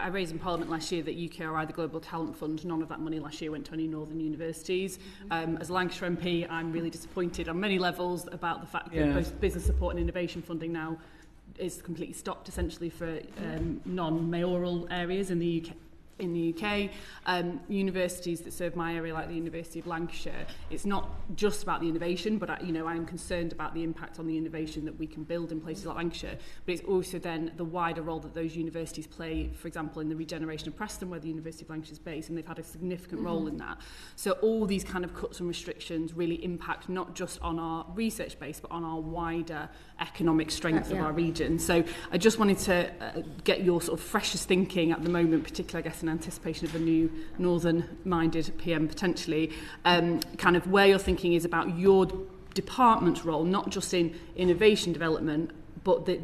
I raised in Parliament last year that UKRI, the Global Talent Fund, none of that money last year went to any northern universities. As a Lancashire MP, I'm really disappointed on many levels about the fact that both business support and innovation funding now is completely stopped essentially for non-mayoral areas in the UK. Universities that serve my area, like the University of Lancashire, it's not just about the innovation, but I'm concerned about the impact on the innovation that we can build in places like Lancashire, but it's also then the wider role that those universities play, for example, in the regeneration of Preston, where the University of Lancashire is based, and they've had a significant role in that. So all these kind of cuts and restrictions really impact not just on our research base, but on our wider economic strength of our region. So I just wanted to get your sort of freshest thinking at the moment, particularly, I guess, in anticipation of a new northern-minded PM potentially, kind of where your thinking is about your department's role, not just in innovation development, but the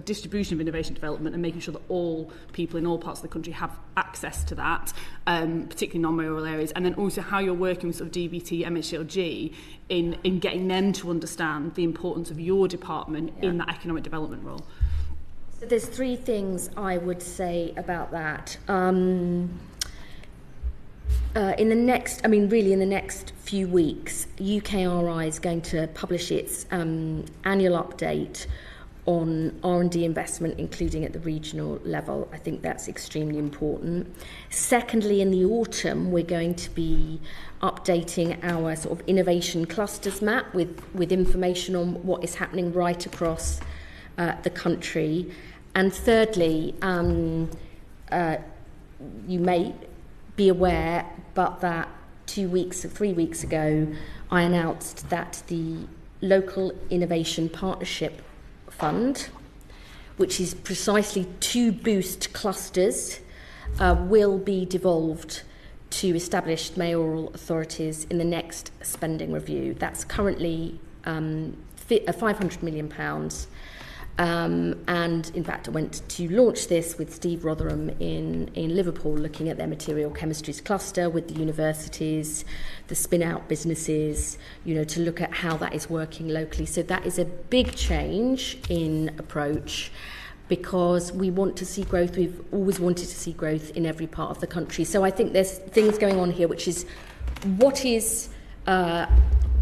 distribution of innovation development and making sure that all people in all parts of the country have access to that, particularly non-mayoral areas, and then also how you're working with sort of DBT, MHLG in getting them to understand the importance of your department in that economic development role. So there's three things I would say about that. In the next few weeks, UKRI is going to publish its annual update on R&D investment, including at the regional level. I think that's extremely important. Secondly, in the autumn, we're going to be updating our sort of innovation clusters map with information on what is happening right across the country. And thirdly, you may be aware, but that 3 weeks ago, I announced that the Local Innovation Partnership Fund, which is precisely to boost clusters, will be devolved to established mayoral authorities in the next spending review. That's currently £500 million. And in fact, I went to launch this with Steve Rotherham in Liverpool, looking at their material chemistries cluster with the universities, the spin-out businesses, to look at how that is working locally. So that is a big change in approach, because we want to see growth. We've always wanted to see growth in every part of the country. So I think there's things going on here, which is what is...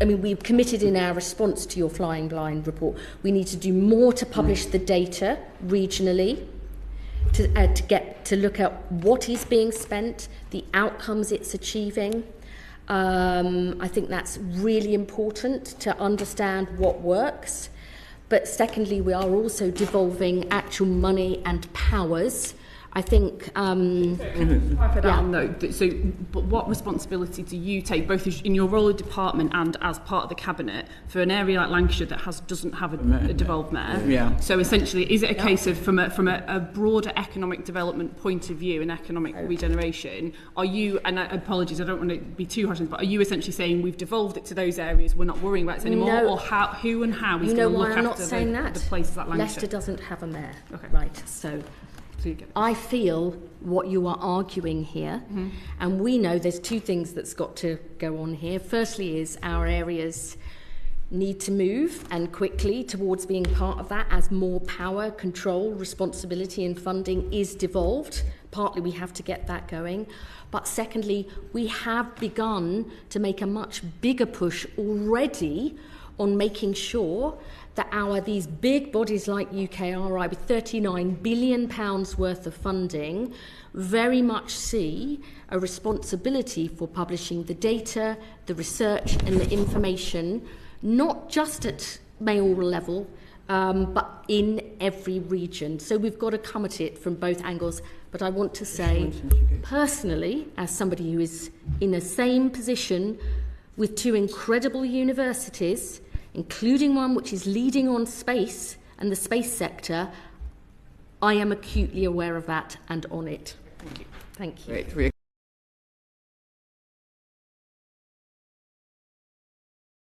we've committed in our response to your Flying Blind report. We need to do more to publish the data regionally, to look at what is being spent, the outcomes it's achieving. I think that's really important to understand what works. But secondly, we are also devolving actual money and powers. I think... but what responsibility do you take, both in your role of department and as part of the cabinet, for an area like Lancashire that doesn't have a devolved mayor? Yeah. So essentially, is it a case of, from a broader economic development point of view and economic regeneration, are you, and apologies, I don't want to be too harsh, but are you essentially saying we've devolved it to those areas, we're not worrying about it anymore? No. Or who and how is going to look after the places like Lancashire? Leicester doesn't have a mayor. Okay. Right, so... I feel what you are arguing here, and we know there's two things that's got to go on here. Firstly is our areas need to move, and quickly, towards being part of that, as more power, control, responsibility and funding is devolved. Partly we have to get that going. But secondly, we have begun to make a much bigger push already on making sure that these big bodies like UKRI, with £39 billion worth of funding, very much see a responsibility for publishing the data, the research and the information, not just at mayoral level, but in every region. So we've got to come at it from both angles. But I want to say, personally, as somebody who is in the same position with two incredible universities, including one which is leading on space and the space sector, I am acutely aware of that and on it. Thank you. Thank you. Great.